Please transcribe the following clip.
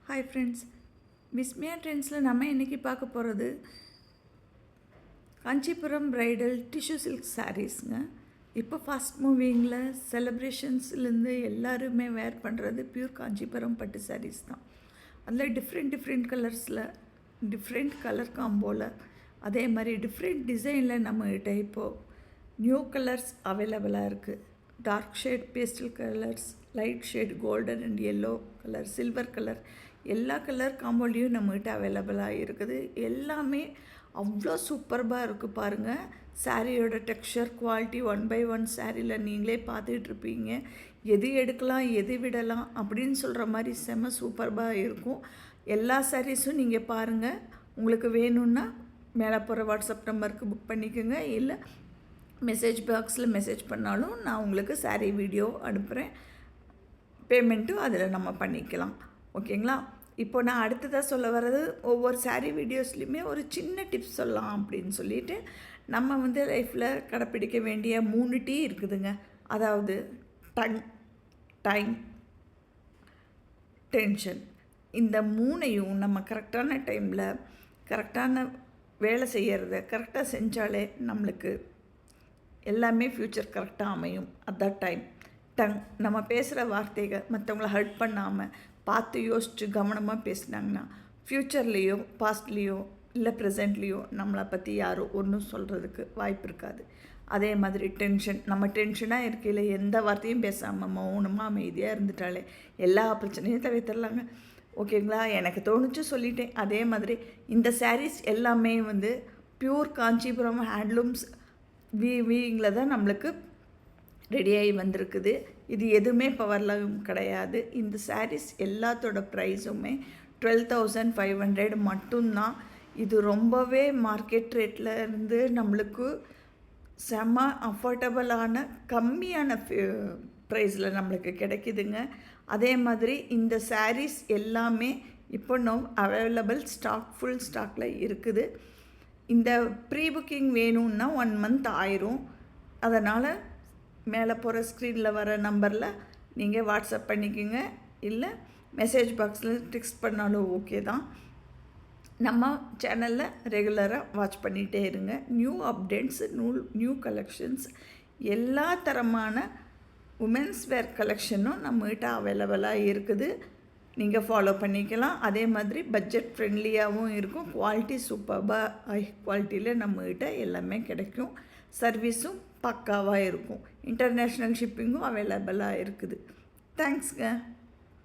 Hi friends, Vismaya ட்ரெண்ட்ஸில் நம்ம இன்றைக்கி பார்க்க போகிறது காஞ்சிபுரம் ப்ரைடல் டிஷ்யூ சில்க் சாரீஸுங்க. இப்போ ஃபாஸ்ட் மூவிங்கில் செலிப்ரேஷன்ஸ்லேருந்து எல்லாருமே வேர் பண்ணுறது பியூர் காஞ்சிபுரம் பட்டு சாரீஸ் தான். அதில் டிஃப்ரெண்ட் கலர்ஸில் டிஃப்ரெண்ட் கலர் காம்போவில் அதே மாதிரி டிஃப்ரெண்ட் டிசைனில் நம்மகிட்ட இப்போது நியூ கலர்ஸ் அவைலபிளாக இருக்குது. Dark shade pastel colours, light shade golden and yellow colour, silver colour, எல்லா கலர் காம்போலையும் நம்மகிட்ட அவைலபிளாக இருக்குது. எல்லாமே அவ்வளோ சூப்பர்பாக இருக்குது பாருங்கள். சாரியோட டெக்ஸ்சர் குவாலிட்டி 1/1 சாரியில் நீங்களே பார்த்துட்ருப்பீங்க. எது எடுக்கலாம் எது விடலாம் அப்படின்னு சொல்கிற மாதிரி செம சூப்பர்பாக இருக்கும். எல்லா சாரீஸும் நீங்கள் பாருங்கள். உங்களுக்கு வேணும்னா மேலே போகிற வாட்ஸ்அப் நம்பருக்கு புக் பண்ணிக்கோங்க. இல்லை மெசேஜ் பாக்ஸில் மெசேஜ் பண்ணாலும் நான் உங்களுக்கு சாரீ வீடியோ அனுப்புகிறேன். பேமெண்ட்டும் அதில் நம்ம பண்ணிக்கலாம். ஓகேங்களா? இப்போ நான் அடுத்ததாக சொல்ல வர்றது, ஒவ்வொரு சாரீ வீடியோஸ்லையுமே ஒரு சின்ன டிப்ஸ் சொல்லலாம் அப்படின்னு சொல்லிட்டு நம்ம லைஃப்பில் கடைப்பிடிக்க வேண்டிய 3 T இருக்குதுங்க. அதாவது டைம், டென்ஷன். இந்த 3ஐயும் நம்ம கரெக்டான டைமில் கரெக்டான வேலை செய்கிறத கரெக்டாக செஞ்சாலே நம்மளுக்கு எல்லாமே ஃப்யூச்சர் கரெக்டாக அமையும். அதான் டைம். நம்ம பேசுகிற வார்த்தைகள் மற்றவங்கள ஹர்ட் பண்ணாமல் பார்த்து யோசித்து கவனமாக பேசினாங்கன்னா ஃப்யூச்சர்லேயோ பாஸ்ட்லேயோ இல்லை ப்ரெசண்ட்லேயோ நம்மளை பற்றி யாரும் ஒன்றும் சொல்கிறதுக்கு வாய்ப்பு இருக்காது. அதே மாதிரி நம்ம டென்ஷனாக இருக்கையில் எந்த வார்த்தையும் பேசாமல் மௌனமாக அமைதியாக இருந்துட்டாலே எல்லா பிரச்சனையும் தவிர்த்துடலாங்க. ஓகேங்களா? எனக்கு தோணுச்சு சொல்லிட்டேன். அதே மாதிரி இந்த சாரீஸ் எல்லாமே பியூர் காஞ்சிபுரம் ஹேண்ட்லூம்ஸ் வீவிங்கில் தான் நம்மளுக்கு ரெடியாகி வந்திருக்குது. இது எதுவுமே பவர்லூம் கிடையாது. இந்த சாரீஸ் எல்லாத்தோட ப்ரைஸுமே 12,500 மட்டும்தான். இது ரொம்பவே மார்க்கெட் ரேட்டில் இருந்து நம்மளுக்கு செம அஃபோர்டபுளான கம்மியான ப்ரைஸில் நம்மளுக்கு கிடைக்குதுங்க. அதே மாதிரி இந்த சாரீஸ் எல்லாமே இப்போ அவைலபிள் ஃபுல் ஸ்டாக்கில் இருக்குது. இந்த ப்ரீ புக்கிங் வேணும்னா 1 month ஆயிரும். அதனால் மேலே போகிற ஸ்க்ரீனில் வர நம்பரில் நீங்கள் வாட்ஸ்அப் பண்ணிக்கோங்க. இல்லை மெசேஜ் பாக்ஸில் டெக்ஸ்ட் பண்ணாலும் ஓகே தான். நம்ம சேனலில் ரெகுலராக வாட்ச் பண்ணிகிட்டே இருங்க. நியூ அப்டேட்ஸ், நியூ கலெக்ஷன்ஸ், எல்லா தரமான உமென்ஸ் வேர் கலெக்ஷனும் நம்மகிட்ட அவைலபிளாக இருக்குது. நீங்கள் ஃபாலோ பண்ணிக்கலாம். அதே மாதிரி பட்ஜெட் ஃப்ரெண்ட்லியாகவும் இருக்கும். குவாலிட்டி சூப்பர்பாக ஹை குவாலிட்டியில் நம்மகிட்ட எல்லாமே கிடைக்கும். சர்வீஸும் பக்காவாக இருக்கும். இன்டர்நேஷ்னல் ஷிப்பிங்கும் அவைலபிளாக இருக்குது. தேங்க்ஸ்ங்க.